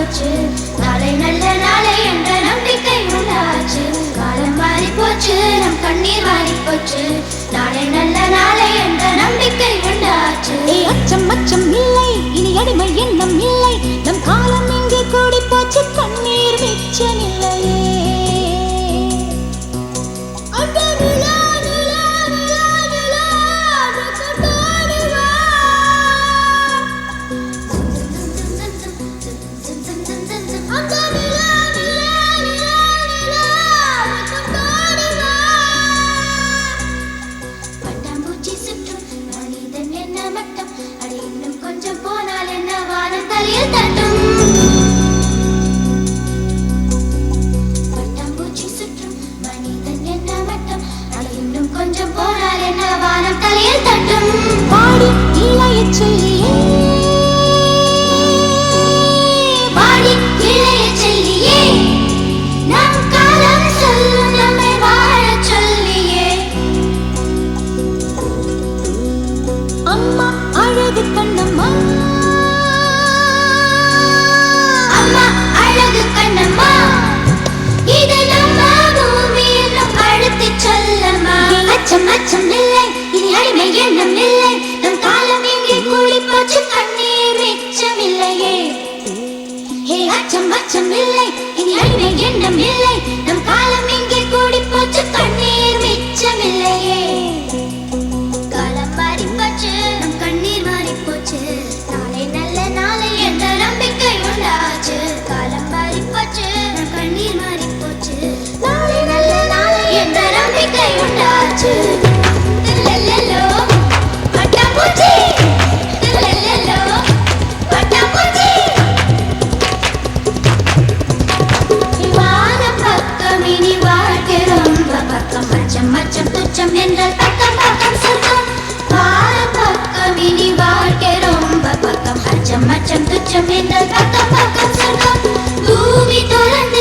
போச்சு, நாளை நல்ல நாளை என்ற நம்பிக்கை உண்டாச்சு. காலம் மாறி போச்சு, நம் கண்ணீர் மாறி போச்சு, நாளை நல்ல நாளை என்ற நம்பிக்கை உண்டாச்சு. அச்சம் அச்சம் இல்லை, இனி அடிமை எண்ணம் இல்லை, நம் காலம் இங்கே கூடி போச்சு, கண்ணீர் மிச்சமில்லையே. கொஞ்சம் போனால் என்ன வானம் தலையில் தட்டும். பாடி இளைய செல்லியே, பாடி இளைய செல்லியே, நம் காலம் சொல்லும் நம்மை வாழச் சொல்லியே. அம்மா அழகு கண்ணம்மா, அம்மா அழகு கண்ணம்மா, இது நம்ம பூமி என்னும் அழுத்திச் சொல்லம்மா. அச்சம் அச்சம் இல்லை, இனி அடிமை எண்ணம் இல்லை, நம் காலம் இங்கே கூடி போச்சு, கண்ணீர் மிச்சமில்லையே. ஹே அச்சம் அச்சம் இல்லை, இனி அடிமை எண்ணம் இல்லை, நம் காலம் இங்கே கூடி போச்சு, கண்ணீர் மிச்சமில்லையே. காலம் மாறி போச்சு, நம் கண்ணீர் மாறி போச்சு, நாளை நல்ல நாளை என்ற நம்பிக்கை உண்டாச்சு. காலம் மாறி போச்சு, நம் கண்ணீர் மாறி போச்சு, நாளை நல்ல நாளை என்ற நம்பிக்கை உண்டாச்சு. தில்லல்லோ, பட்டாம்பூச்சி, தில்லல்லோ, பட்டாம்பூச்சி. வானம் பக்கம் இனி வாழ்க்கை ரொம்ப பக்கம், அச்சம் அச்சம் துச்சம் என்றால் பக்கம் பக்கம் சொர்க்கம். வானம் பக்கம் இனி வாழ்க்கை ரொம்ப பக்கம், அச்சம் அச்சம் துச்சம் என்றால் பக்கம் பக்கம் சொர்க்கம். பூமி தொடர்ந்து